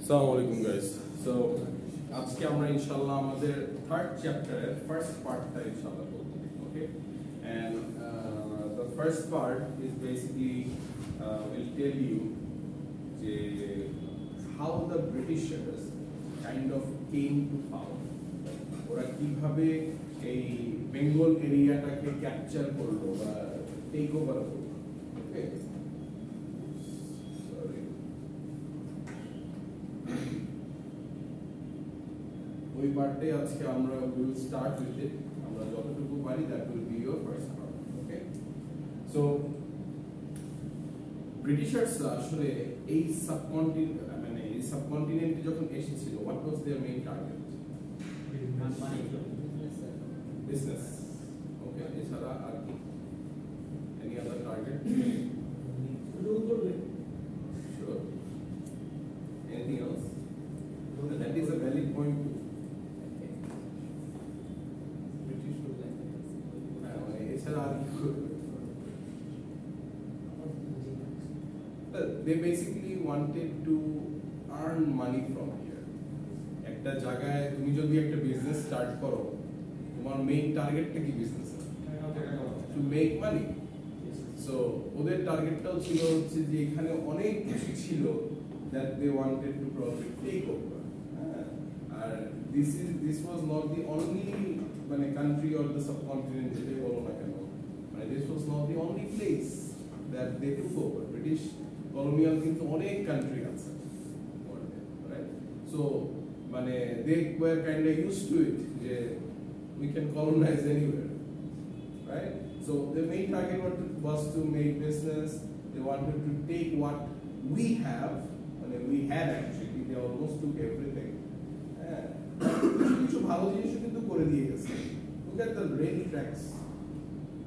Assalamu alaikum guys. So আজকে আমরা ইনশাআল্লাহ আমাদের থার্ড চ্যাপ্টারের ফার্স্ট পার্টটা ইনশাআল্লাহ করব. Okay? And the first part is basically will tell you how the Britishers kind of came to power. ওরা কিভাবে এই বেঙ্গল এরিয়াটাকে ক্যাপচার করলো বা টেক ওভার করলো. ওকে, ওই পার্টে আজকে আমরা উইল স্টার্ট উইথ ইট. আমরা যতটুকু পারি that will be your first part. Okay, so ব্রিটিশার্সরা আসলে এই সাবকন্টিনেন্টে যখন এসেছিল, what was their main target? Business. Okay, এছাড়া আর কি এনি আদার টার্গেট? রুল করবে. Sure. Anything else? That is a valid point too. British rule like এছাড়া আর কি করবে? They basically wanted to earn money from here. একটা জায়গায় তুমি যদি একটা বিজনেস স্টার্ট করো, তোমার মেইন টার্গেটটা কি business? To make money. So ওদের টার্গেটটাও ছিল হচ্ছে যে এখানে অনেক কিছু ছিল that they wanted to probably take over. This was not the only country or the subcontinent যেটা বলো না কেন, this was not the only place that they took over. British colonial কিন্তু অনেক country আছে, right? So they were kind of used to it যে we can colonize anywhere, right? So the main target was to make business. They wanted to take what we have. We had actually, they almost took everything. কিছু ভালো জিনিসও কিন্তু করে দিয়ে গেছে. Look at the rail tracks.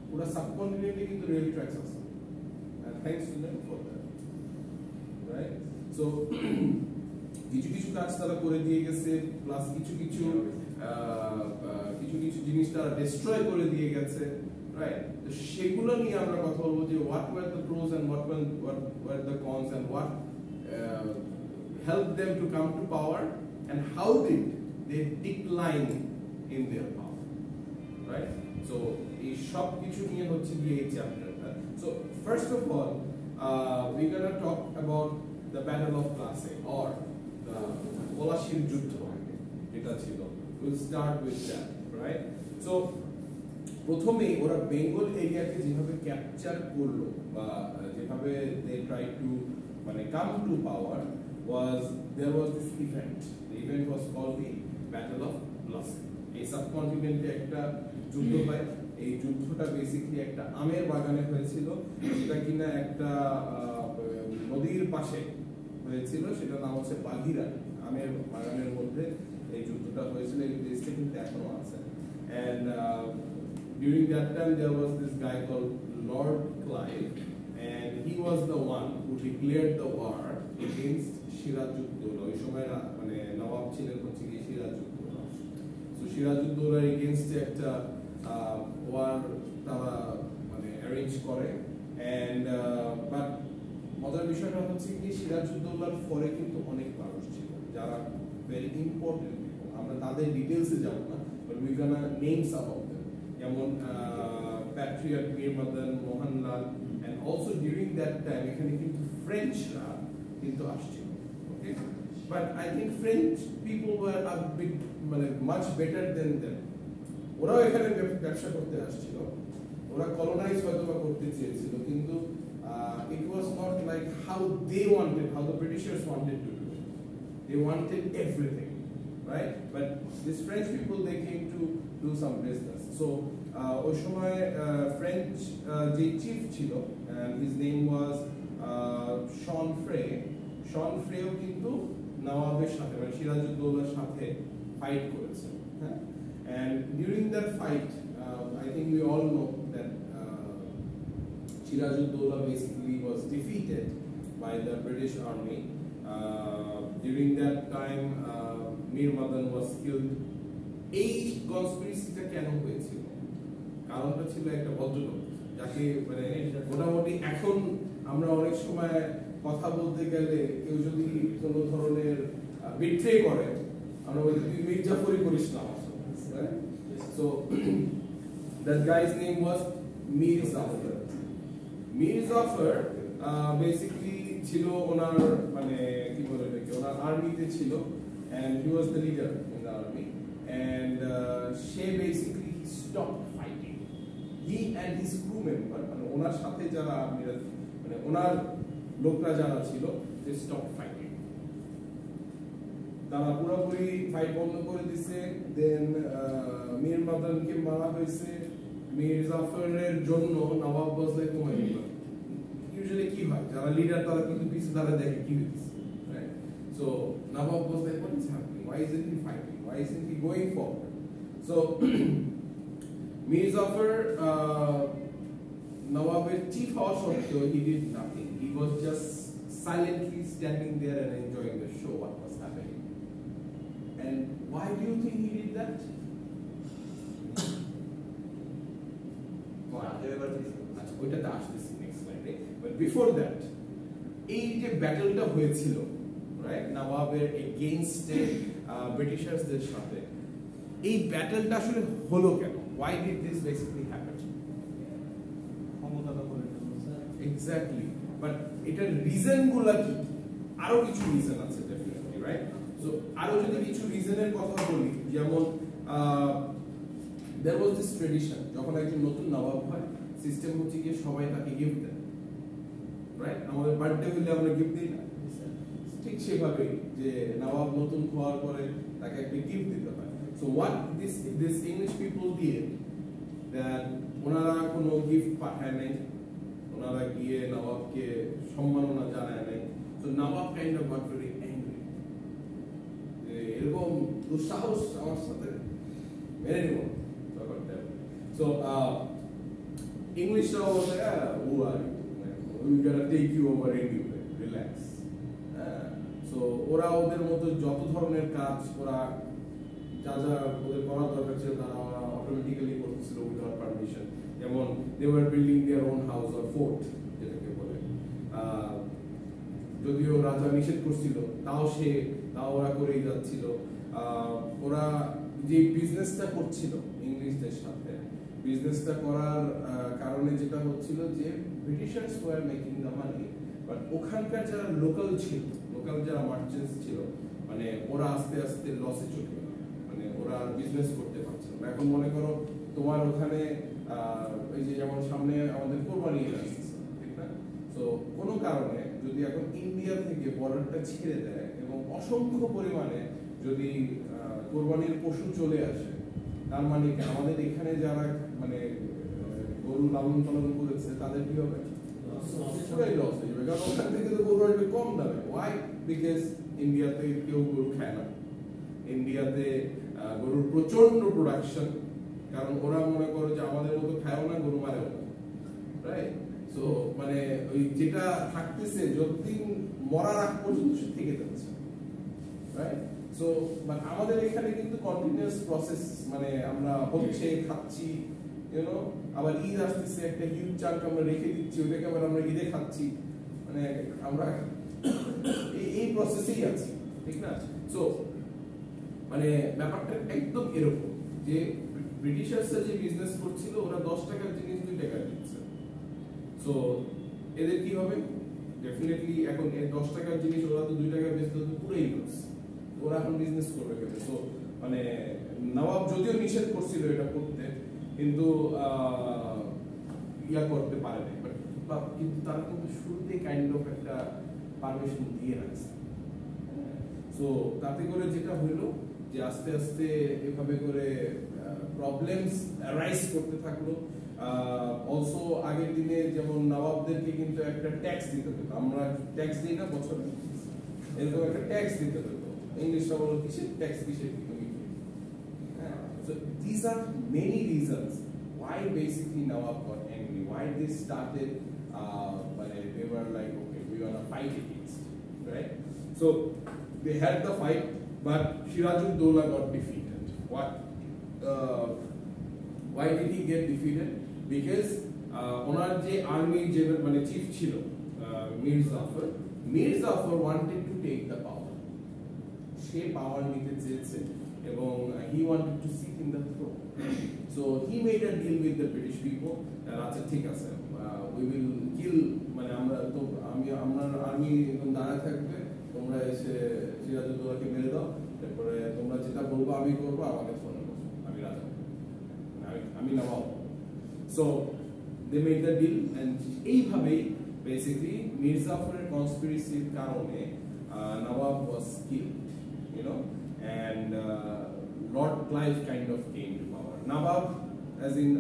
পুরো সাবকন্টিনেন্টে কিন্তু rail tracks আছে. And thanks to them for that. Right? So কিছু কিছু কাজ তারা করে দিয়ে গেছে, প্লাস কিছু কিছু জিনিস তারা ডিস্ট্রয় করে দিয়ে গেছে. Right? তো সেগুলো নিয়ে আমরা কথা বলবো যে what were the pros and what were the cons and what helped them to come to power and how did they decline in their power, right? So এই সব কিছু নিয়ে হচ্ছে যে এই চ্যাপ্টারটা. So first of all we're going to talk about the battle of Plassey or the পলাশীর যুদ্ধ যেটা ছিল. We'll start with that, right? So প্রথমে ওরা বেঙ্গল এরিয়াকে যেভাবে ক্যাপচার করলো বা যেভাবে they tried to come to power there was this event. The event was called the Battle of Plassey. এই সাবকন্টিনেন্টে একটা যুদ্ধ হয়. এই যুদ্ধটা বেসিক্যালি একটা আমের বাগানে হয়েছিল, যেটা কিনা একটা নদীর পাশে হয়েছিল. সেটা নাম হচ্ছে বাঘিরা. আমের বাগানের মধ্যে এই যুদ্ধটা হয়েছিল. এই প্লেসটা কিন্তু এখনো আছে. And during that time there was this guy called Lord Clive, and he was the one who declared the war against Sirajuddaulah. ওই সময় নবাব ছিলেন হচ্ছে কি সিরাজউদ্দৌলা. সো সিরাজউদ্দৌলার এগেইনস্টে একটা ওয়ার তারা অ্যারেঞ্জ করে. এন্ড বাট মজার বিষয়টা হচ্ছে কি সিরাজউদ্দৌলার পরে কিন্তু অনেক মানুষ ছিল যারা ভেরি ইম্পর্টেন্ট. আমরা তাদের ডিটেইলসে যাব না, but we gonna name some of them. যেমন patriot Mir Madan, Mohanlal. And also during that time এখানে কিন্তু ফ্রেঞ্চরা কিন্তু আসছিল. Okay, but I think French people were a bit much better than them. ওরা এখানে ব্যবসা করতে আসছিল, ওরা কলোনাইজ হয়তো করতে চেয়েছিল, কিন্তু it was not like how they wanted, how the Britishers wanted to do it. They wanted everything, right? But these French people, they came to do some business. So ওই সময় ফ্রেঞ্চ যে chief ছিল, and his name was শন ফ্রেও কিন্তু নবাবের সাথে সিরাজউদ্দৌলার সাথে fight করেছে. And during that fight I think we all know that Sirajuddaula basically was defeated by the British army. During that time Mir Madan was killed. এই কনস্পিরেসিটা কেন হয়েছিল? কারণটা ছিল একটা ভদ্রলোক যাকে মোটামুটি এখন আমরা অনেক সময় কথা বলতে গেলে কেউ যদি কোনো ধরনের বিট্রে করে, আমরা বলি তুই মির্জাফরি করিস না আমার সাথে, so that guy's name was Mir Zafar. Mir Zafar basically ছিল ওনার মানে কি বলে এটাকে, ওনার আর্মিতে ছিল, and he was the leader in the army, and she basically stopped fighting. He and his crew member, মানে ওনার সাথে যারা আর্মিরা মানে ওনার লোকরা যারা ছিল, they stopped fighting. তারা পুরোপুরি ফাইট বন্ধ করে দিছে। দেন মীর মাদানকে মারা হয়েছে। মীর জাফরের জন্য নবাব was like, oh my God. Usually কি হয়, যারা লিডার তারা কিন্তু পিছে তারা দেখে কি হচ্ছে, right? So Nawab was like, what is happening? Why isn't he fighting? Why isn't he going forward? So Mir Jafar নবাবের চিফ হওয়া সত্ত্বেও he did nothing. He was just silently standing there and enjoying the show, what was happening. And why do you think he did that? ওইটাতে আসতেছি next স্লাইডে, but before that এই যে ব্যাটলটা হয়েছিল, right, নবাবের এগেইনস্টে ব্রিটিশার্সদের সাথে, এই ব্যাটলটা আসলে হলো কেন? Why did this basically happen? ক্ষমতা দখল। এক্স্যাক্টলি, বাট এটার রিজন গুলা কি? আরো কিছু রিজন আছে ডেফিনেটলি, রাইট? সো আরো যদি কিছু রিজনের কথা বলি, যেমন there was this tradition, যখন একজন নতুন নবাব হয়, সিস্টেম হচ্ছে কি সবাই তাকে গিফট দেয়, রাইট? আমাদের বার্থডে হলে আমরা গিফট দিই না, ঠিক সেভাবে যে নবাব নতুন হওয়ার পরে তাকে একটা গিফট দিতে হয়। So what this English people did, that ওনারা কোনো গিফট পাঠায় নাই, ওনারা গিয়ে নবাবকে সম্মাননা জানায় নাই। So Nawab kind of goat very angry, এরকম দুঃসাহস আমার সাথে মেনে নিব। So English was like, who are you? We're gonna take you over anyway. Relax. So ওরা ওদের মতো যত ধরনের কাজ ওরা যা যা ওদের করার দরকার ছিল তারা অটোমেটিক্যালি করতেছিল উইদাউট পারমিশন। যেমন they were building their own house or fort, যেটাকে বলে। যদিও রাজা নিষেধ করছিল, তাও ওরা করেই যাচ্ছিল। ওরা যে বিজনেসটা করছিল ইংলিশদের সাথে, বিজনেসটা করার কারণে যেটা হচ্ছিল যে ব্রিটিশার্স war making the money, but ওখানকার যারা লোকাল ছিল, লোকাল যারা মার্চেন্টস ছিল, মানে ওরা আস্তে আস্তে লসে চলে গেল, মানে ওরা বিজনেস করতে পারছে না। এখন মনে করো তোমার ওখানে এই যে যেমন সামনে আমাদের কোরবানি আসছে, ঠিক না? তো কোনো কারণে যদি এখন ইন্ডিয়া থেকে বর্ডারটা ছেড়ে দেয় এবং অসংখ্য পরিমাণে যদি কোরবানির পশু চলে আসে, তার মানে কি আমাদের এখানে যারা মানে গরু লালন পালন করেছে তাদের কি হবে? পুরাই লস হয়ে যাবে, কারণ ওখান থেকে তো গরু আসবে কম দামে। ওয়াই? বিকজ ইন্ডিয়াতে কেউ গরু খায় না, ইন্ডিয়াতে গরুর প্রচন্ড প্রোডাকশন, কারণ ওরা মনে করো যে আমাদের মতো খায়ও না, গরু মারেও না, রাইট? সো মানে ওই যেটা থাকতেছে যতদিন মরার আগ পর্যন্ত সে থেকে যাচ্ছে, রাইট? সো মানে আমাদের এখানে কিন্তু কন্টিনিউয়াস প্রসেস, মানে আমরা হচ্ছে খাচ্ছি, ইউনো, আবার ঈদ আসতেছে, একটা হিউজ চাঙ্ক আমরা রেখে দিচ্ছি, ওইটাকে আবার আমরা ঈদে খাচ্ছি, মানে আমরা এই প্রসেসেই আছি, ঠিক না? সো মানে ব্যাপারটা একদম এরকম যে ব্রিটিশার্সরা যে বিজনেস করছিল, ওরা 10 টাকার জিনিস 2 টাকা দিচ্ছে। সো এদের কি হবে? ডেফিনেটলি এখন এই 10 টাকার জিনিস ওরা তো 2 টাকা বেচতে তো পুরোই লস, ওরা এখন বিজনেস করবে কেন? সো মানে নবাব যদিও নিষেধ করছিল এটা করতে, কিন্তু ইয়া করতে পারে না, বাট কিন্তু তারা কিন্তু শুরুতে কাইন্ড অফ একটা পারমিশন দিয়ে রাখছে। সো তাতে করে যেটা হইলো যে আস্তে আস্তে এভাবে করে প্রবলেমস অ্যারাইজ করতে থাকলো। অলসো আগের দিনে যেমন নবাবদেরকে কিন্তু একটা ট্যাক্স দিতে হতো, আমরা ট্যাক্স দিই না বছরে, এরকম একটা ট্যাক্স দিতে হতো। ইংলিশটা বলো কিসের ট্যাক্স, কিসের? So these are many reasons why basically Nawab got angry, why they started but they were like, okay, we want to fight against, right? So they had the fight, but Siraj-ud-Dawla got defeated. Why did he get defeated? Because ওনার যে army যে মানে chief ছিল Mir Zafar, Mir Jafar wanted to take the power. সে পাওয়ার নিতে চেয়েছে এবং he wanted to sit in the throne. So he made a deal with the British people. আচ্ছা ঠিক আছে, we will kill, মানে আমরা তো আমরা আর্মি দাঁড়ায় থাকবে, তোমরা এসে সিরাজউদ্দৌলাকে মেরে দাও, তারপরে তোমরা যেটা বলবো আমি করবো, আমাকে ফোনে বসো, আমি রাজা, আমি নবাব। So they made the deal, and এইভাবেই basically Mir Jafar's conspiracy কারণে Nawab was killed, you know, and Lord Clive kind of came to power. Nawab, as in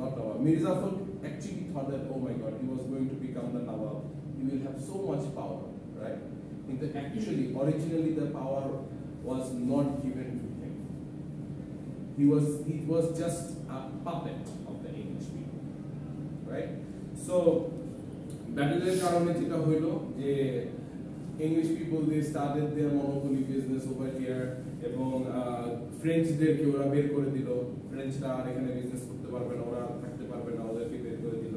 not Nawab, Mir Jafar actually thought that, oh my God, he was going to become the Nawab. He will have so much power, right? Actually, originally the power was not given to him. He was just a puppet of the English people, right? So ব্যাটেলের কারণে যেটা হলো যে English people, they started their monopoly business over here, এবং ফ্রেঞ্চদেরকে ওরা বের করে দিল, ফ্রেঞ্চরা আর এখানে বিজনেস করতে পারবে না, ওরা থাকতে পারবে না, ওদেরকে বের করে দিল।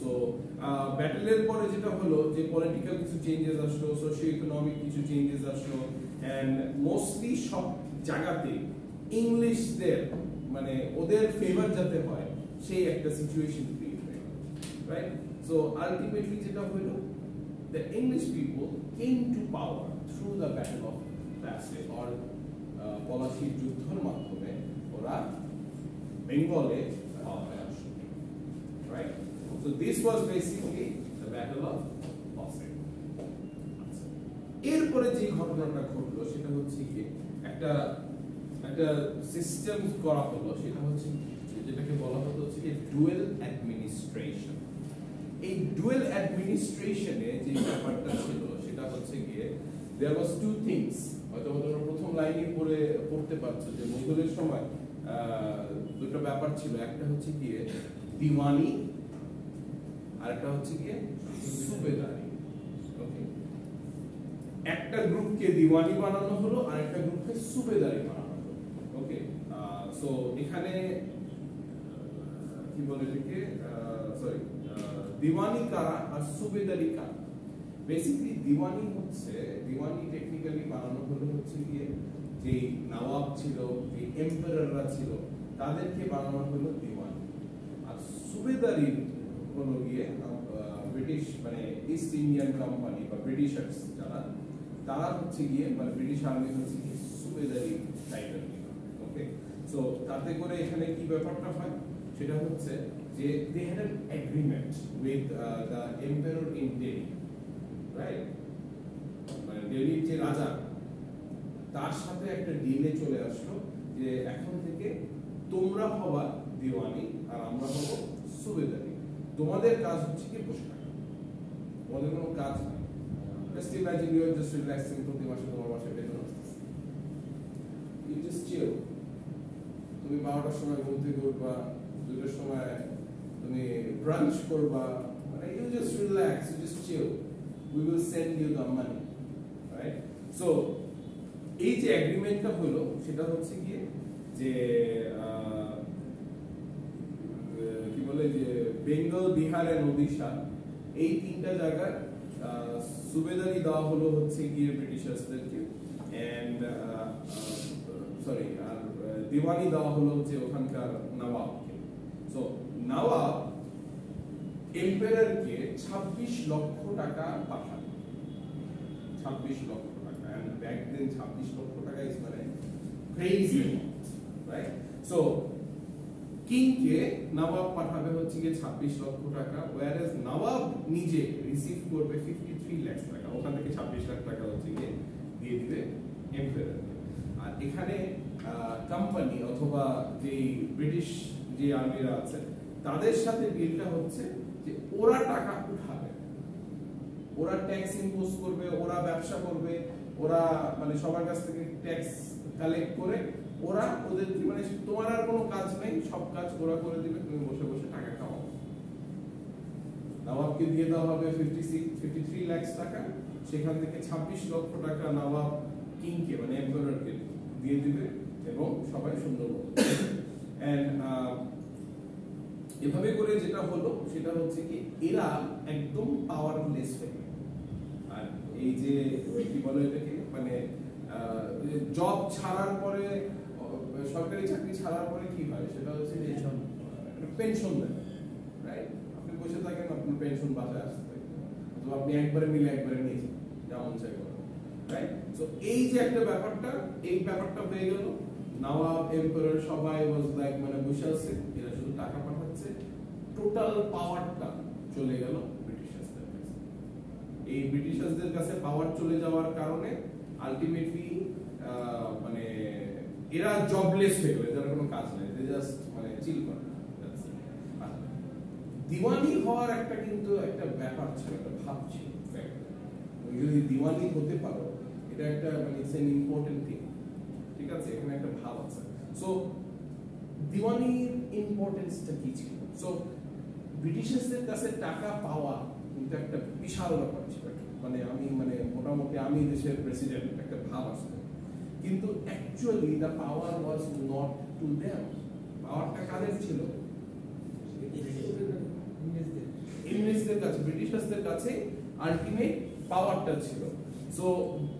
সো ব্যাটেলের পরে যেটা হলো যে পলিটিক্যাল কিছু চেঞ্জেস আসলো, সোশিও ইকোনমিক কিছু চেঞ্জেস আসলো, এন্ড মোস্টলি সব জায়গাতে ইংলিশদের মানে ওদের ফেভার যাতে হয় সেই একটা সিচুয়েশন ক্রিয়েট হয়ে গেল, রাইট? সো আলটিমেটলি যেটা হলো, the English people came to power through the Battle of Plassey, or পলাশীর যুদ্ধের মাধ্যমে ওরা বেঙ্গলে পাওয়ারে আসলো, right? So this was basically the Battle of Plassey. এরপরে যে ঘটনাটা ঘটলো সেটা হচ্ছে কি একটা সিস্টেম করা হলো, সেটা হচ্ছে যেটাকে বলা হতো হচ্ছে কি ডুয়েল অ্যাডমিনিস্ট্রেশন। এই ডুয়েল অ্যাডমিনিস্ট্রেশনে যে ব্যাপারটা ছিল সেটা হচ্ছে গিয়ে there was two things, হয়তো তোমরা প্রথম লাইনে পড়তে পারছো যে মুঘলের সময় দুটো ব্যাপার ছিল, একটা হচ্ছে গিয়ে দিওয়ানি আর একটা হচ্ছে গিয়ে সুবেদারি। ওকে, একটা গ্রুপকে দিওয়ানি বানানো হলো আর একটা গ্রুপকে সুবেদারি বানানো হলো। ওকে, সো এখানে কি বলে এটাকে, সরি, দিওয়ানি কারা আর সুবেদারি কারা? বেসিক্যালি দিওয়ানি হচ্ছে, দিওয়ানি টেকনিক্যালি বানানো হলো হচ্ছে গিয়ে যে নবাব ছিল, যে এম্পারাররা ছিল, তাদেরকে বানানো হলো দিওয়ানি। আর সুবেদারি হলো গিয়ে ব্রিটিশ মানে ইস্ট ইন্ডিয়ান কোম্পানি বা ব্রিটিশার্স যারা, তারা হচ্ছে গিয়ে মানে ব্রিটিশ আর্মি হচ্ছে গিয়ে সুবেদারি টাইটেল নিল। ওকে, সো তাতে করে এখানে কি ব্যাপারটা হয় সেটা হচ্ছে যে they had an agreement with the emperor in Delhi, right? মানে দিল্লির যে রাজা, তার সাথে একটা ডিলে চলে আসলো যে এখন থেকে তোমরা হবা দিওয়ানি আর আমরা হব সুবেদারি, তোমাদের কাজ হচ্ছে কি বসে থাকা, তোমাদের কোনো কাজ নেই। Just imagine you are just relaxing, প্রতি মাসে তোমার বাসায় বেতন আসতেছে, you just chill, তুমি 12টার সময় ঘুম থেকে উঠবা, 2টার সময় তুমি ব্রাঞ্চ করবা, মানে you just relax, you just chill, we will send you the money, right? So এই যে এগ্রিমেন্টটা হলো সেটা হচ্ছে গিয়ে যে কি বলে যে বেঙ্গল, বিহার আর ওড়িশা এই তিনটা জায়গায় সুবেদারি দেওয়া হলো হচ্ছে গিয়ে ব্রিটিশার্সদেরকে, এন্ড সরি আর দিওয়ানি দেওয়া হলো হচ্ছে ওখানকার নবাবকে। সো নবাব এম্পারারকে 26 লক্ষ টাকা পাঠান, 26 লক্ষ টাকা, and back then 26 লক্ষ টাকা is মানে crazy amount, right? So কিংকে নবাব পাঠাবে হচ্ছে গিয়ে 26 লক্ষ টাকা, whereas নবাব নিজে রিসিভ করবে 53 লাখ টাকা, ওখান থেকে 26 লাখ টাকা হচ্ছে গিয়ে দিয়ে দিবে এম্পারারকে। আর এখানে কোম্পানি অথবা যে ব্রিটিশ যে আর্মিরা আছে তাদের সাথে ডিলটা হচ্ছে যে ওরা টাকা উঠাবে, ওরা ট্যাক্স ইম্পোজ করবে, ওরা ব্যবসা করবে, ওরা মানে সবার কাছ থেকে ট্যাক্স কালেক্ট করে ওরা ওদের মানে তোমার আর কোনো কাজ নেই, সব কাজ ওরা করে দিবে, তুমি বসে বসে টাকা খাও। নবাবকে দিয়ে দেওয়া হবে 53 লাখ টাকা, সেখান থেকে 26 লক্ষ টাকা নবাব কিংকে মানে এম্পারারকে দিয়ে দিবে এবং সবাই সুন্দর মতো। এন্ড এভাবে করে যেটা হলো সেটা হচ্ছে কি এরা একদম পাওয়ারলেস হয়ে গেল, এই যে কি বলে এটাকে মানে জব ছাড়ার পরে সরকারি চাকরি ছাড়ার পরে কি হয় সেটা হচ্ছে পেনশন দেয়, রাইট? আপনি বসে থাকেন, আপনার পেনশন বাসায় আসতে থাকে, অথবা আপনি একবারে মিলে একবারে নিয়ে যান, যেমন চাই করেন, রাইট? সো এই যে একটা ব্যাপারটা, এই ব্যাপারটা হয়ে গেল। নবাব এম্পারার সবাই ওয়াজ লাইক মানে বসে আছে, এরা শুধু টাকা পাঠাচ্ছে, টোটাল পাওয়ারটা চলে গেল ব্রিটিশার্সদের কাছে। এই ব্রিটিশার্সদের কাছে পাওয়ার চলে যাওয়ার কারণে আলটিমেটলি মানে এরা জবলেস হয়ে গেল, এদের কোনো কাজ নাই, দে জাস্ট মানে চিল করে। দিওয়ানি হওয়ার একটা কিন্তু একটা ব্যাপার ছিল, একটা ভাব ছিল। তুমি যদি দিওয়ানি হতে পারো, এটা একটা মানে ইটস এন ইম্পর্টেন্ট থিং, ঠিক আছে? এখানে একটা ভাব আছে। সো দিওয়ানির ইম্পর্টেন্সটা কি ছিল? সো ব্রিটিশার্সদের কাছে টাকা পাওয়া কিন্তু একটা বিশাল ব্যাপার ছিল, মানে আমি মানে মোটামুটি আমি দেশের প্রেসিডেন্ট একটা ভাব আসতো, কিন্তু actually the power was not to them. পাওয়ারটা কাদের ছিল? ইংরেজদের কাছে, ব্রিটিশার্সদের কাছে আলটিমেট পাওয়ারটা ছিল। So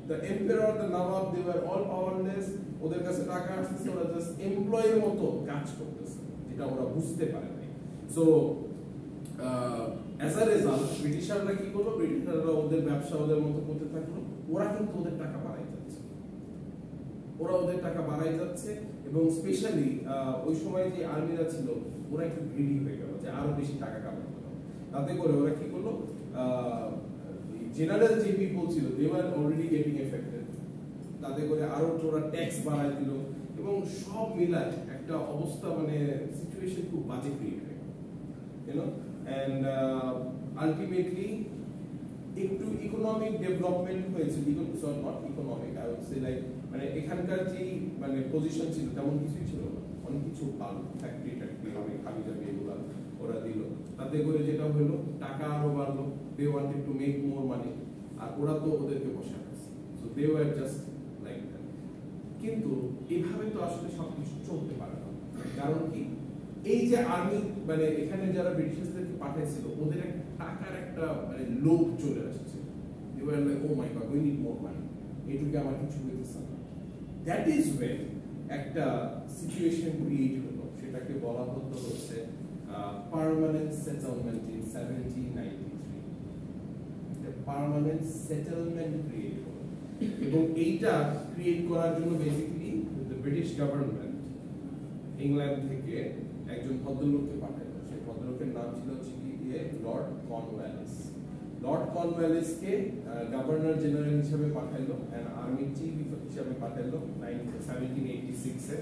the emperor, the nawab, they were all powerless. ওদের কাছে টাকা আসছে, ওরা জাস্ট এমপ্লয়ের মতো কাজ করতেছে, যেটা ওরা বুঝতে পারে না। সো অ্যাজ আ রেজাল্ট ব্রিটিশাররা কি করলো? ব্রিটিশাররা ওদের ব্যবসা ওদের মতো করতে থাকলো, ওরা কিন্তু ওদের টাকা বাড়াই যাচ্ছে, ওরা ওদের টাকা বাড়াই যাচ্ছে। এবং স্পেশালি ওই সময় যে আর্মিরা ছিল, ওরা একটু গ্রিডি হয়ে গেল যে আরো বেশি টাকা কামাতে হবে। তাতে করে ওরা কি করলো? জেনারেল যে পিপল ছিল, they were already getting affected, তাতে করে আরো ওরা ট্যাক্স বাড়াই দিল, এবং সব মিলায় একটা অবস্থা মানে সিচুয়েশন খুব বাজে ক্রিয়েট হয়ে গেল, ইউ নো। এন্ড আলটিমেটলি একটু ইকোনমিক ডেভেলপমেন্ট হয়েছিল, not economic, I would say like মানে এখানকার যে মানে পজিশন ছিল তেমন কিছুই ছিল না, অনেক কিছু ভালো ফ্যাক্টরি অনেক হাবি জাবি এগুলা ওরা দিল, তাতে করে যেটা হলো টাকা আরো বাড়লো, they wanted to make more money, আর ওরা তো ওদেরকে বসে আছে, so they were just like that. কিন্তু এইভাবে তো আসলে সবকিছু চলতে পারে না, কারণ কি এই যে আর্মি মানে এখানে যারা ব্রিটিশার্সদেরকে পাঠাইছিল, ওদের একটা টাকার একটা মানে লোভ চলে আসছে, they were like oh my god we need more money, এইটুকু আমার কিছু হইতেছে না। দ্যাট ইজ ওয়েন একটা সিচুয়েশন ক্রিয়েট হলো, সেটাকে বলা হতো হচ্ছে permanent settlement in 1793। Permanent settlement create হলো, এবং এইটা ক্রিয়েট করার জন্য basically the British government England থেকে একজন ভদ্রলোককে পাঠালো। সেই ভদ্রলোকের নাম ছিল লর্ড কর্নওয়ালিস। লর্ড কর্নওয়ালিসকে গভর্নর জেনারেল হিসেবে পাঠাইলো, এন্ড আর্মি চিফ হিসেবে পাঠাইলো 1786 এ।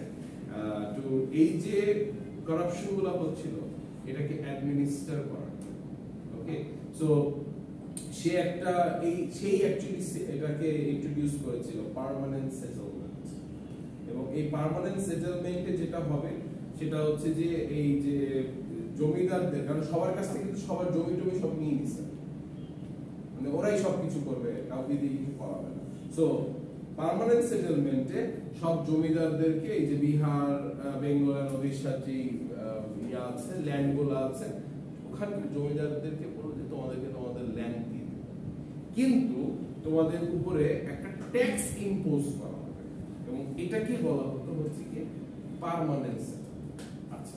তো এই যে করাপশন গুলো হচ্ছিল, এটাকে অ্যাডমিনিস্টার করার, ওকে। সো সে একটা সেই অ্যাকচুয়ালি এটাকে ইন্ট্রোডিউস করেছিল পার্মানেন্ট সেটেলমেন্ট। এবং এই পার্মানেন্ট সেটেলমেন্টে যেটা হবে সেটা হচ্ছে যে এই যে জমিদারদের, কারণ সবার কাছ থেকে কিন্তু সবার জমি টমি সব নিয়ে নিছে, মানে ওরাই সবকিছু করবে, কাউকে দিয়ে কিছু করাবে না। সো পার্মানেন্ট সেটেলমেন্টে সব জমিদারদেরকে এই যে বিহার, বেঙ্গল আর ওড়িশার যে ইয়া আছে, ল্যান্ড গুলো আছে, ওখানকার জমিদারদেরকে বললো যে তোমাদেরকে তোমাদের ল্যান্ড দিয়ে দেব, কিন্তু তোমাদের উপরে একটা ট্যাক্স ইম্পোজ করা হবে, এবং এটাকে বলা হতো হচ্ছে কি পার্মানেন্ট সেটেলমেন্ট। আচ্ছা,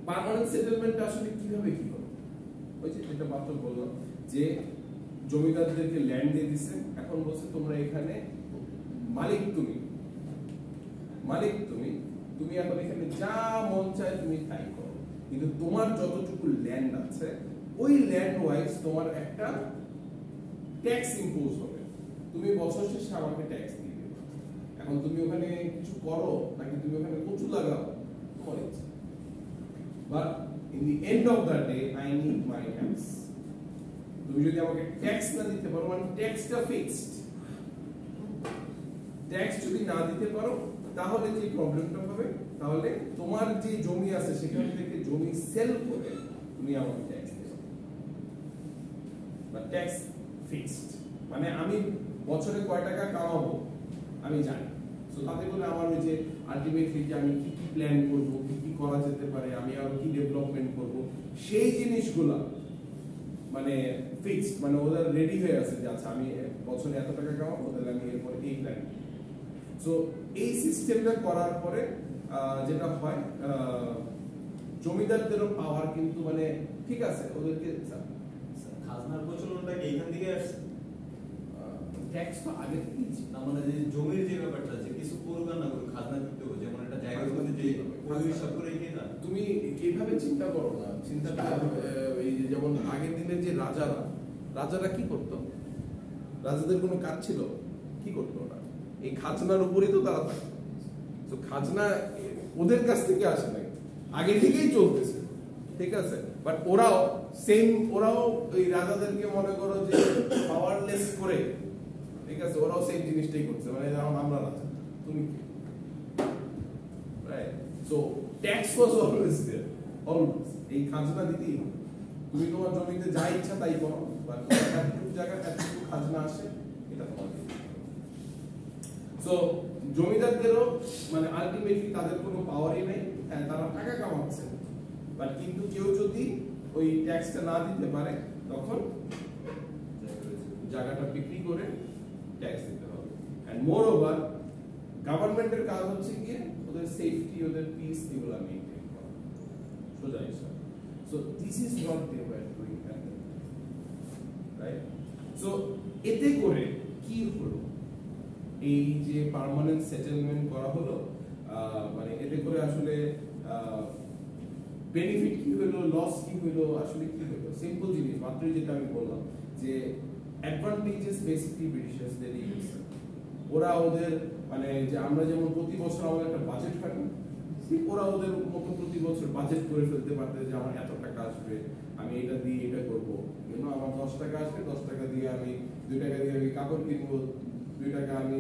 পার্মানেন্ট সেটেলমেন্টটা আসলে কিভাবে কি হবে? ওই যে যেটা মাত্র বললাম যে জমিদারদেরকে ল্যান্ড দিয়ে দিচ্ছে, এখন বলছে তোমরা এখানে মালিক, তুমি এখন এখানে যা মন চায় তুমি তাই করো, কিন্তু তোমার যতটুকু ল্যান্ড আছে ওই ল্যান্ড ওয়াইজ তোমার একটা ট্যাক্স ইম্পোজ হবে, তুমি বছর শেষে আমাকে ট্যাক্স দিয়ে দেবে। এখন তুমি ওখানে কিছু করো নাকি তুমি ওখানে কচু লাগাও, তোমার ইচ্ছা, but in the end of the day I need my tax. তুমি যদি আমাকে ট্যাক্স না দিতে পারো, মানে ট্যাক্সটা ফিক্সড, ট্যাক্স যদি না দিতে পারো তাহলে যে প্রবলেমটা হবে, তাহলে তোমার যে জমি আছে সেখান থেকে জমি সেল করে তুমি আমাকে ট্যাক্স দেবে, বা ট্যাক্স ফিক্সড, মানে আমি বছরে কয় টাকা কামাবো আমি জানি। সো তাতে করে আমার ওই যে আলটিমেটলি যে আমি কি কি প্ল্যান করব, কি কি করা যেতে পারে, আমি আরো কি ডেভেলপমেন্ট করব, সেই জিনিসগুলা মানে ফিক্সড, মানে ওদের রেডি হয়ে আছে যে আচ্ছা আমি বছরে এত টাকা কামাবো, তাহলে আমি এরপর এই প্ল্যান। সো এই সিস্টেমটা করার পরে যেটা হয়, জমিদারদেরও পাওয়ার কিন্তু মানে ঠিক আছে, ওদেরকে খাজনার প্রচলনটা কি এখান থেকে আসছে? ট্যাক্স তো আগে থেকেই ছিল। না মানে যে জমির যে ব্যাপারটা আছে, কিছু করুক আর না করুক খাজনা দিতে হবে, যেমন একটা জায়গার মধ্যে যে ওই হিসাব করে কি না, তুমি এইভাবে চিন্তা করো না, চিন্তাটা এই যে যেমন আগের দিনের যে রাজারা কি করতো, রাজাদের কোনো কাজ ছিল, কি করতো ওরা এই খাজনার উপরেই তো তারা থাকতো। তো খাজনা ওদের কাছ থেকে আসে নাই, আগে থেকেই চলতেছে, ঠিক আছে। বাট ওরাও ওই রাজাদেরকে মনে করো যে পাওয়ারলেস করে, ঠিক আছে, ওরাও সেম জিনিসটাই করছে, মানে যেমন আমরা রাজা তুমি কি, right? So tax was always there, always এই খাজনা দিতেই হবে। তুমি তোমার জমিতে যা ইচ্ছা তাই করো, বাট এতটুকু জায়গা এতটুকু খাজনা আসে, এটা তোমার দিতে হবে। সো জমিদারদেরও মানে আলটিমেটলি তাদের কোনো পাওয়ারই নেই, হ্যাঁ তারা টাকা কামাচ্ছে, বাট কিন্তু কেউ যদি ওই ট্যাক্সটা না দিতে পারে তখন জায়গাটা বিক্রি করে ট্যাক্স দিতে হবে। এন্ড মোর ওভার গভর্নমেন্টের কাজ হচ্ছে গিয়ে ওদের সেফটি, ওদের পিস এগুলো মেইনটেইন করা, সোজা হিসাব। So this is what they were doing, right? So এতে করে কি হলো, এই যে পার্মানেন্ট সেটেলমেন্ট করা হলো, মানে এতে করে আসলে বেনিফিট কি হলো, লস কি হলো, আসলে কি হলো? সিম্পল জিনিস, মাত্রই যেটা আমি বললাম যে অ্যাডভান্টেজেস বেসিক্যালি ব্রিটিশার্সদের ইউজ, ওরা ওদের মানে যে আমরা যেমন প্রতি বছর আমাদের একটা বাজেট হয় না, ওরা ওদের মতো প্রতি বছর বাজেট করে ফেলতে পারতে যে আমার এত টাকা আসবে, আমি এটা দিয়ে এটা করবো, আমার 10 টাকা আসবে, 10 টাকা দিয়ে আমি 2 টাকা দিয়ে আমি কাপড় কিনবো, 2 টাকা আমি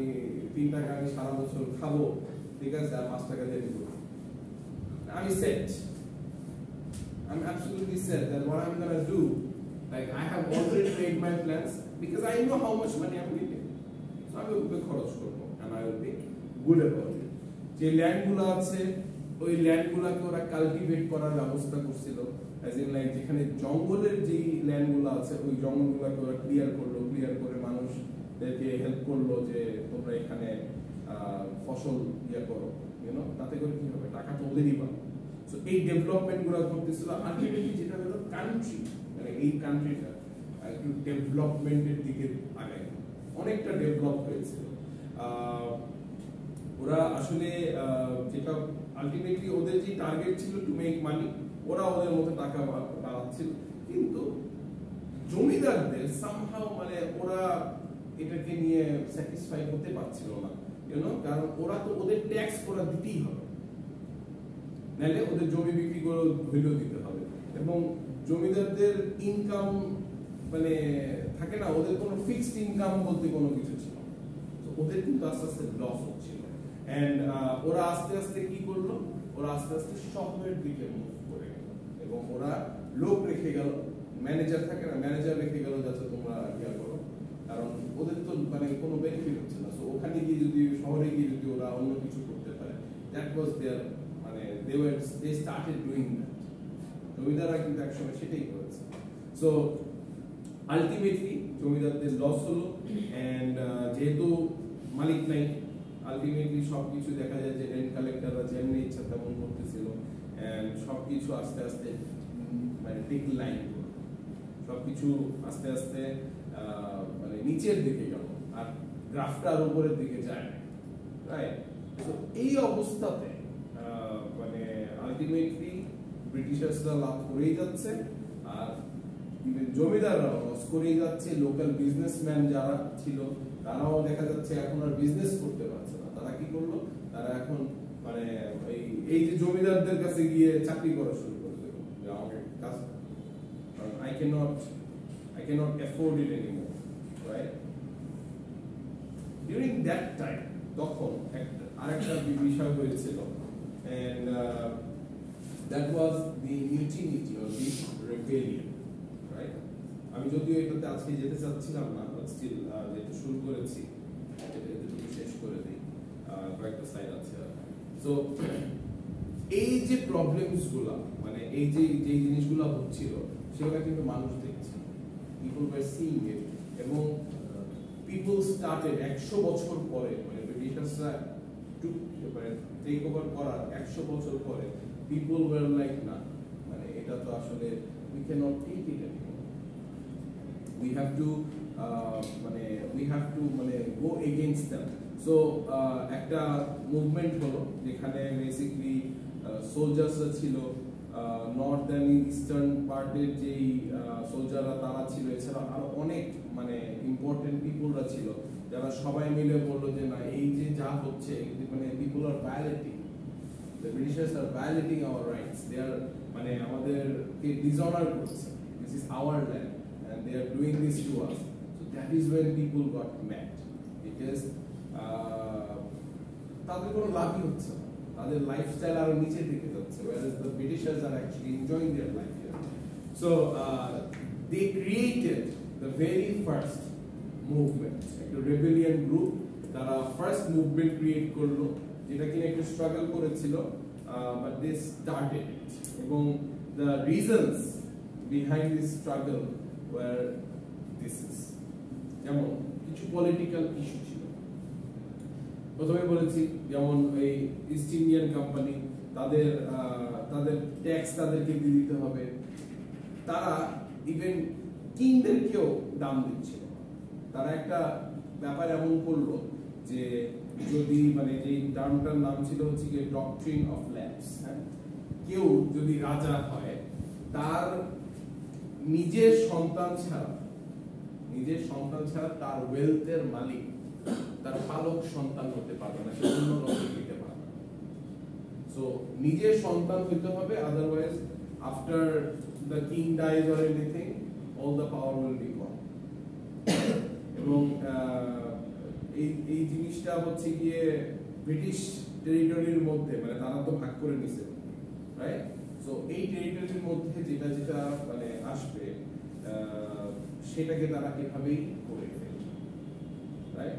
3 টাকা আমি সারা বছর খাবো, ঠিক আছে, আর 5 টাকা দিয়ে দিব, আমি set, I'm absolutely set that what I'm gonna do, like I have already made my plans because I know how much money I'm getting, so আমি ওগুলো খরচ করবো and I will be good about it. যে ল্যান্ডগুলো আছে ওই ল্যান্ডগুলোকে ওরা cultivate করার ব্যবস্থা করছিল, as in like যেখানে জঙ্গলের যে ল্যান্ডগুলো আছে ওই জঙ্গলগুলোকে ওরা ক্লিয়ার করলো, ক্লিয়ার করে মানুষদেরকে হেল্প করলো যে তোমরা এখানে ফসল ইয়ে করো, তাতে করে কি হবে, টাকা তো ওদেরই পাবে। সো এই ডেভেলপমেন্ট গুলো করতেছিল, আলটিমেটলি যেটা হলো কান্ট্রি, মানে এই কান্ট্রিটা একটু ডেভেলপমেন্টের দিকে আগায়, অনেকটা ডেভেলপ হয়েছিল। ওরা আসলে যেটা আলটিমেটলি ওদের যে টার্গেট ছিল টু মেক মানি, ওরা ওদের মতো টাকা বাড়াচ্ছিল, কিন্তু জমিদারদের সামহাও মানে ওরা এটাকে নিয়ে স্যাটিসফাই হতে পারছিল না, কারণ ওরা তো ওদের ট্যাক্স ওরা দিতেই হবে, নাহলে ওদের জমি বিক্রি করে হইলেও দিতে হবে, এবং জমিদারদের ইনকাম মানে থাকে না, ওদের কোনো ফিক্সড ইনকাম বলতে কোনো কিছু ছিল না, তো ওদের কিন্তু আস্তে আস্তে লস হচ্ছিল। এন্ড ওরা আস্তে আস্তে কি করলো, ওরা আস্তে আস্তে শহরের দিকে মুভ করে গেল, এবং ওরা লোক রেখে গেল, ম্যানেজার থাকে না, ম্যানেজার রেখে গেল যাতে তোমরা ইয়া করো, কারণ ওদের তো মানে কোনো বেনিফিট হচ্ছে না। সো ওখানে গিয়ে যদি, শহরে গিয়ে যদি ওরা অন্য কিছু করতে পারে, দ্যাট ওয়াজ দেয়ার মানে they started doing that. জমিদাররা কিন্তু একসময় সেটাই করেছে। সো আলটিমেটলি জমিদারদের লস হলো, এন্ড যেহেতু মালিক নাই, আলটিমেটলি সবকিছু দেখা যায় যে রেন্ট কালেক্টররা যেমনি ইচ্ছা তেমন করতেছিল, এন্ড সবকিছু আস্তে আস্তে মানে ডিক্লাইন করলো, সবকিছু আস্তে আস্তে মানে নিচের দিকে গেল, আর গ্রাফটা আর উপরের দিকে যায়, রাইট? তো এই অবস্থাতে মানে আলটিমেটলি ব্রিটিশার্সরা লাভ করেই যাচ্ছে, আর জমিদাররা লস করেই যাচ্ছে, লোকাল বিজনেসম্যান যারা ছিল তারাও দেখা যাচ্ছে এখন আর বিজনেস করতে পারছে না। তারা কি করলো, তারা এখন মানে এই যে জমিদারদের কাছে গিয়ে চাকরি করা শুরু করে দিল, যে আমাকে কাজ, কারণ I cannot afford it anymore, right? During that time তখন আরেকটা বিষয় হয়েছিল, and that was the mutiny or the rebellion, right? আমি যদিও এটাতে আজকে যেতে চাচ্ছিলাম না, বাট স্টিল যেটা শুরু করেছি এতটুকু শেষ করে দিই, কয়েকটা স্লাইড আছে। সো এই যে প্রবলেমস গুলা, মানে এই যে জিনিসগুলো হচ্ছিল সেগুলো কিন্তু মানুষ দেখছে, people were seeing it, এবং people started 100 বছর পরে, মানে ব্রিটিশার্সরা মানে টেক ওভার করার 100 বছর পরে people were like না, মানে এটা তো আসলে we cannot take it anymore, we have to go against them. So একটা মুভমেন্ট হলো যেখানে বেসিক্যালি সোলজার্সরা ছিল, নর্থ অ্যান্ড ইস্টার্ন পার্টের যেই সোলজাররা তারা ছিল, এছাড়া আরো অনেক মানে ইম্পর্টেন্ট পিপলরা ছিল, যারা সবাই মিলে বললো যে না, এই যে যা হচ্ছে, মানে people are violating, the Britishers are violating our rights, they are মানে আমাদেরকে ডিসঅনার করছে, this is our land and they are doing this to us. So that is when people got mad, because তাদের কোনো লাভই হচ্ছে না, তাদের lifestyle আরো নিচের দিকে যাচ্ছে, whereas the Britishers are actually enjoying their life here. So they created the very first movement, একটা rebellion group, তারা ফার্স্ট মুভমেন্ট ক্রিয়েট করলো, যেটা কিনা একটু স্ট্রাগল করেছিল, but they started it, এবং the reasons behind this struggle were this is, যেমন কিছু পলিটিক্যাল ইস্যু ছিল, প্রথমে বলেছি যেমন এই ইস্ট ইন্ডিয়ান কোম্পানি, তাদের ট্যাক্স তাদেরকে দিয়ে দিতে হবে, তারা ইভেন কিংদেরকেও দাম দিচ্ছিল, তারা একটা ব্যাপার এমন করলো যে যদি মানে যে টার্মটার নাম ছিল হচ্ছে যে ডক্ট্রিন অফ ল্যাপস, হ্যাঁ, কেউ যদি রাজা হয় তার নিজের সন্তান ছাড়া তার ওয়েলথের মালিক তার পালক সন্তান হতে পারবে না, সে অন্য কাউকে দিতে পারবে না। সো নিজের সন্তান হইতে হবে, otherwise after the king dies or anything all the power will be gone. এবং এই জিনিসটা হচ্ছে গিয়ে ব্রিটিশ টেরিটরির মধ্যে, মানে তারা তো ভাগ করে নিছে, রাইট? সো এই টেরিটরির মধ্যে যেটা মানে আসবে সেটাকে তারা এভাবেই করে ফেলে, রাইট?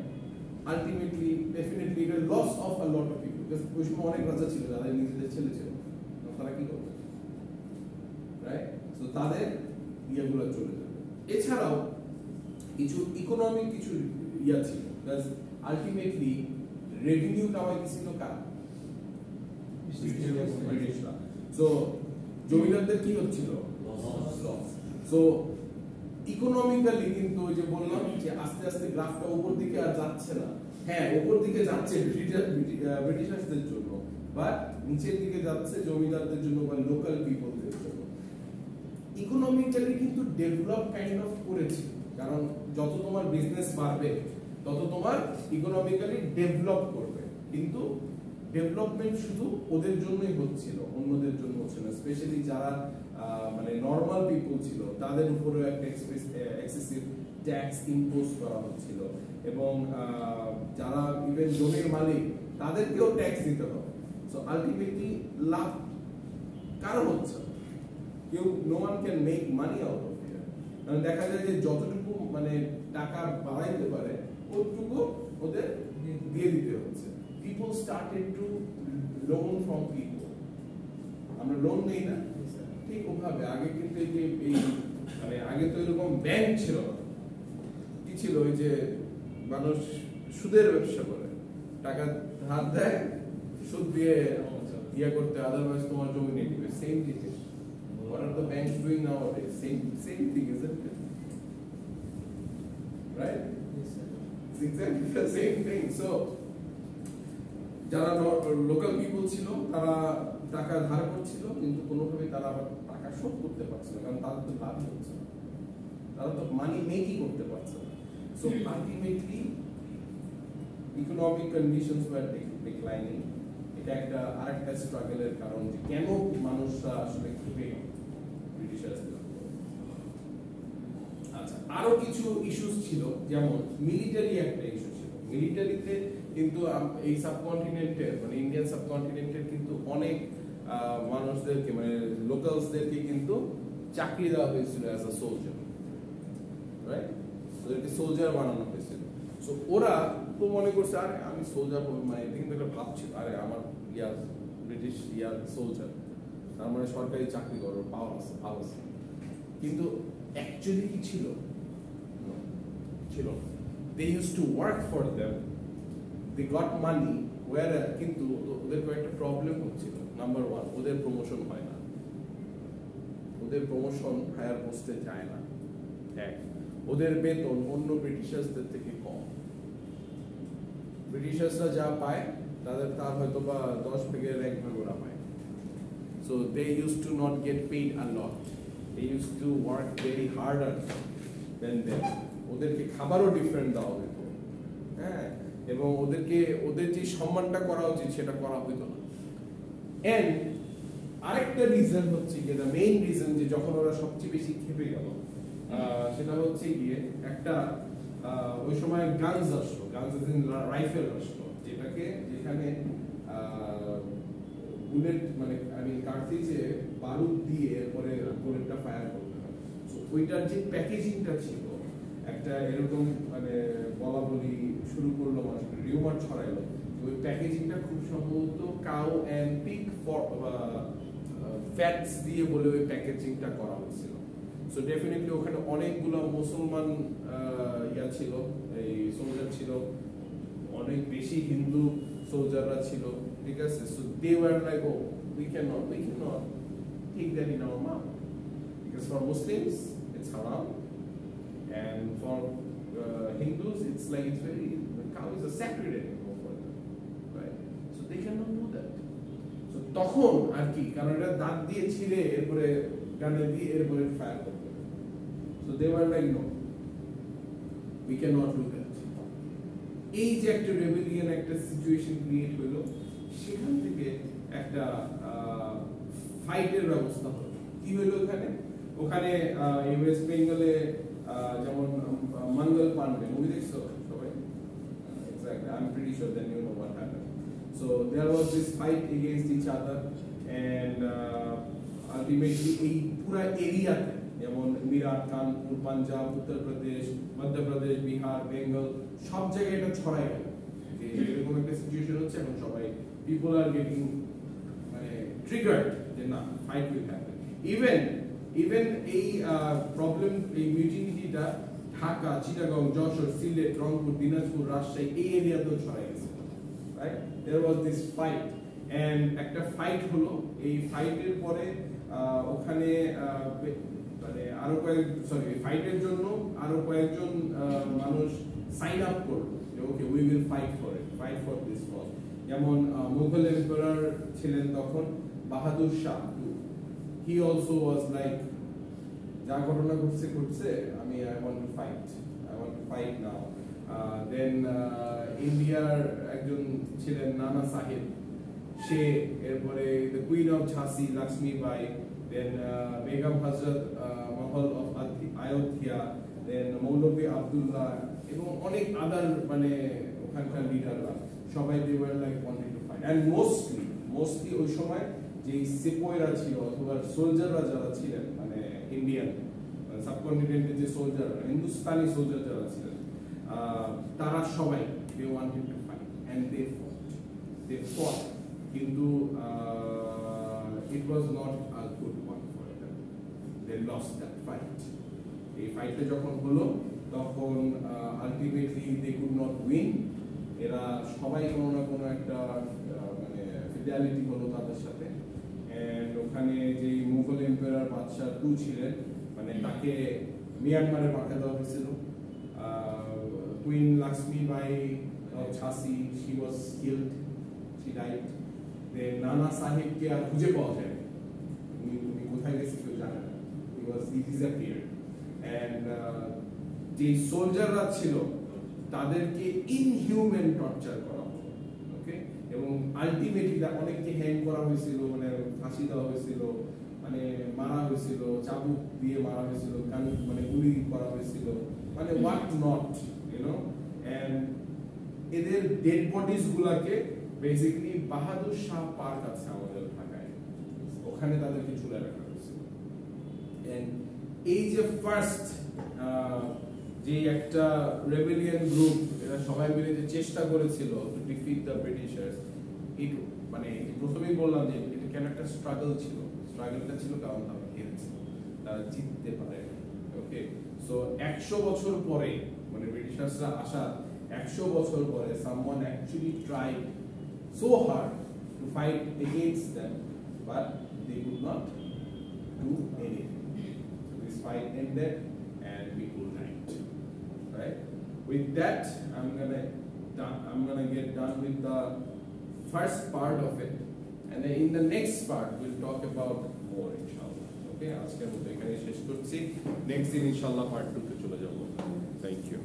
আলটিমেটলি ডেফিনেটলি এটা loss of a lot of people, because ওই সময় অনেক রাজা ছিল যাদের নিজেদের ছেলে ছিল, তারা কি করবে, রাইট? সো তাদের ইয়েগুলো চলে যাবে। এছাড়াও কিছু ইকোনমিক কিছু ইয়া ছিল, বিকজ আলটিমেটলি রেভিনিউ কামাইতেছিল কারা? ব্রিটিশরা। সো জমিদারদের কি হচ্ছিল? লস। সো ইকোনমিক্যালি কিন্তু ওই যে বললাম যে আস্তে আস্তে গ্রাফটা উপর দিকে আর যাচ্ছে না, হ্যাঁ উপর দিকে যাচ্ছে ব্রিটিশার্সদের জন্য, বাট নিচের দিকে যাচ্ছে জমিদারদের জন্য বা লোকাল পিপলদের জন্য। ইকোনমিক্যালি কিন্তু ডেভেলপ কাইন্ড অফ করেছে, কারণ যত তোমার বিজনেস বাড়বে তত তোমার ইকোনমিক্যালি ডেভেলপ করবে, কিন্তু ডেভেলপমেন্ট শুধু ওদের জন্যই হচ্ছিল, অন্যদের জন্য হচ্ছে না। স্পেশালি যারা মানে নরমাল পিপল ছিল তাদের উপরেও একটা এক্সেসিভ ট্যাক্স ইম্পোজ করা হচ্ছিল, এবং যারা ইভেন জমির মালিক তাদেরকেও ট্যাক্স দিতে হবে। সো আলটিমেটলি লাভ কারো হচ্ছে না, কেউ no one can make money out of here. কারণ দেখা যায় যে যতটুকু মানে টাকা বাড়াইতে পারে ওটুকু ওদের দিয়ে দিতে হচ্ছে। People started to loan from people, আমরা লোন নেই না ঠিক ওভাবে। আগে কিন্তু এই মানে আগে তো এরকম ব্যাংক ছিল না, কি ছিল ওই যে মানুষ সুদের ব্যবসা করে, টাকা ধার দেয়, সুদ দিয়ে ইয়া করতে, আদারওয়াইজ তোমার জমি নিয়ে দিবে। সেম জিনিস, what are the banks doing nowadays? Same thing, isn't it? Right? It's exactly the same thing. So যারা লোকাল পিপল ছিল তারা টাকা ধার করছিল, কিন্তু কোনোভাবে তারা আবার টাকা শোধ করতে পারছিল না, কারণ তাদের তো লাভ হচ্ছে না, তারা তো মানি মেকই করতে পারছে না। So ultimately economic conditions were declining. এটা একটা আরেকটা স্ট্রাগলের কারণ যে কেন মানুষরা আসলে খেপে ব্রিটিশার্সদের। আচ্ছা, আরো কিছু ইস্যুস ছিল, যেমন মিলিটারি একটা ইস্যু ছিল। মিলিটারিতে কিন্তু এই সাবকন্টিনেন্টের মানে ইন্ডিয়ান সাবকন্টিনেন্টের কিন্তু অনেক মানুষদেরকে মানে লোকালসদেরকে কিন্তু চাকরি দেওয়া হয়েছিল অ্যাজ আ সোলজার, রাইট? ওদেরকে সোলজার বানানো হয়েছিল। সো ওরা তো মনে করছে আরে আমি সোলজার হবো, মানে কিন্তু একটা ভাব ছিল আরে আমার ব্রিটিশ সোলজার, তার মানে সরকারি চাকরি করার পাওয়ার আছে, ভাব আছে। কিন্তু অ্যাকচুয়ালি কি ছিল, ছিল না। They used to work for them, they got money, where কিন্তু ওদের কয়েকটা প্রবলেম হচ্ছিল। নাম্বার ওয়ান, ওদের প্রমোশন হয় না, ওদের প্রমোশন হায়ার পোস্টে যায় না। এক, ওদের বেতন অন্য ব্রিটিশার্সদের থেকে কম। ব্রিটিশার্সরা যা পায় তার হয়তো বা 10 ভাগের 1 ভাগ ওরা পায়। So they used to not get paid a lot, they used to work very harder than them. ওদেরকে খাবারও ডিফারেন্ট দেওয়া হতো, হ্যাঁ, এবং ওদের যে সম্মানটা করা উচিত সেটা করা হতো না। এন্ড আরেকটা রিজন হচ্ছে কি, দ্য মেইন রিজন যে যখন ওরা সবচেয়ে বেশি খেপে গেল, সেটা হচ্ছে গিয়ে একটা ওই সময় গানস আসলো, গানস রাইফেল আসলো, যেখানে বুলেট মানে কার্ট্রিজে বারুদ দিয়ে এরপরে বুলেটটা ফায়ার করতে হয়। সো ওইটার যে প্যাকেজিংটা ছিল, একটা এরকম মানে বলা বলি শুরু করলো, মানুষ রিউমার ছড়াইলো, ওই প্যাকেজিংটা খুব সম্ভবত কাউ অ্যান্ড পিগ ফ্যাটস দিয়ে বলে ওই প্যাকেজিংটা করা হয়েছিল। সো ডেফিনেটলি ওখানে অনেকগুলো মুসলমান ইয়া ছিল, এই সোলজার ছিল, অনেক বেশি হিন্দু সোলজাররা ছিল, ঠিক আছে। So they were like, oh we cannot take that in our mouth, because for Muslims it's haram, and for Hindus it's like the cow is a sacred animal for them, right? So they cannot do that. So তখন আর কি, কারণ এটা দাঁত দিয়ে ছিঁড়ে এরপরে গানে দিয়ে এরপরে ফায়ার করতে হবে। So they were like, no, we cannot do that. এই যে একটা রেবেলিয়ন, একটা সিচুয়েশন ক্রিয়েট হলো, সেখান থেকে একটা ফাইটের ব্যবস্থা হলো। কি হলো ওখানে ওয়েস্ট বেঙ্গলে যেমন মঙ্গল পান্ডে মুভি দেখছো সবাই? Exactly, I'm pretty sure then you know what happened. So there was this fight against each other, and ultimately এই পুরা এরিয়াতে, যেমন মিরাট, কানপুর, পাঞ্জাব, উত্তরপ্রদেশ, মধ্যপ্রদেশ, বিহার, বেঙ্গল, সব জায়গায় এটা ছড়াই গেল যে এরকম একটা সিচুয়েশন হচ্ছে, এবং সবাই পিপল আর গেটিং মানে ট্রিগার্ড যে না, ফাইট উইল হ্যাপেন। ইভেন এই প্রবলেম, এই মিউটিনিটিটা ঢাকা, চিটাগং, যশোর, সিলেট, রংপুর, দিনাজপুর, রাজশাহী এই এরিয়াতেও ছড়াই গেছে, right? There was this fight, and একটা ফাইট হলো। এই ফাইটের পরে ওখানে মানে ফাইটের জন্য আরো কয়েকজন মানুষ সাইন আপ করলো যে okay, we will fight for this cause. যেমন মুঘল এম্পারার ছিলেন তখন Bahadur Shah, he also was like, যা ঘটনা ঘটছে, আমি I want to fight now. Then ইন্ডিয়ার একজন ছিলেন নানা সাহেব, সে এরপরে দ্য কুইন অফ ঝাঁসি লক্ষ্মীবাই, দেন বেগম হযরত মহল অফ আয়োধ্যা, দেন মৌলভী আব্দুল্লাহ, এবং অনেক আদার মানে ওখানকার লিডাররা সবাই they were like wanting to fight. And mostly ওই সময় যে সিপাহীরা ছিল অথবা সোলজাররা যারা ছিলেন, মানে ইন্ডিয়ান সাবকন্টিনেন্টের যে সোলজার, হিন্দুস্তানি সোলজার যারা ছিলেন, তারা সবাই they wanted to fight and they fought, কিন্তু it was not a good one for them. They lost that fight. এই ফাইটটা যখন হলো তখন ultimately they could not win. এরা সবাই কোনো না কোনো একটা মানে ফিডালিটি হলো তাদের সাথে, এন্ড ওখানে যে মুঘল এম্পায়ার বাদশাহ 2 ছিলেন, মানে তাকে মিয়ানমারে পাঠিয়ে দেওয়া হয়েছিল। Queen Lakshmibai of Jhansi, she was killed, she died. নানা সাহেবকে আর খুঁজে পাওয়া যায়, উনি কোথায় গেছে কেউ জানে না, he disappeared. And যে সোলজাররা ছিল তাদেরকে ইনহিউম্যান টর্চার করা হলো, ওকে, এবং আলটিমেটলি অনেককে হ্যাং করা হয়েছিল, মানে ফাঁসি দেওয়া হয়েছিল, মানে মারা হয়েছিল, চাবুক দিয়ে মারা হয়েছিল, মানে গুলি করা হয়েছিল, মানে what not, you know. And এদের ডেড বডিজ গুলাকে বেসিক্যালি বাহাদুর শাহ পার্ক আছে আমাদের ঢাকায়, ওখানে তাদেরকে ঝুলে রাখা হয়েছিল। এন্ড এই যে ফার্স্ট যে একটা রেবেলিয়ন গ্রুপ, এরা সবাই মিলে যে চেষ্টা করেছিল টু ডিফিট দ্য ব্রিটিশার্স, ইট মানে প্রথমেই বললাম যে এটা কেন একটা স্ট্রাগল ছিল, স্ট্রাগলটা ছিল কারণ তারা হেরেছে, তারা জিততে পারে। ওকে, সো 100 বছর পরে, মানে মানে ব্রিটিশার্সরা আসার 100 বছর পরে someone actually tried so hard to fight against them, but they could not do anything. So this fight ended and people died. Right? With that, I'm gonna get done with the first part of it, and then in the next part we'll talk about more, inshallah. Okay, আজকের মতো এখানে শেষ করছি, next দিন ইনশাআল্লাহ part 2 তে চলে যাব। Thank you.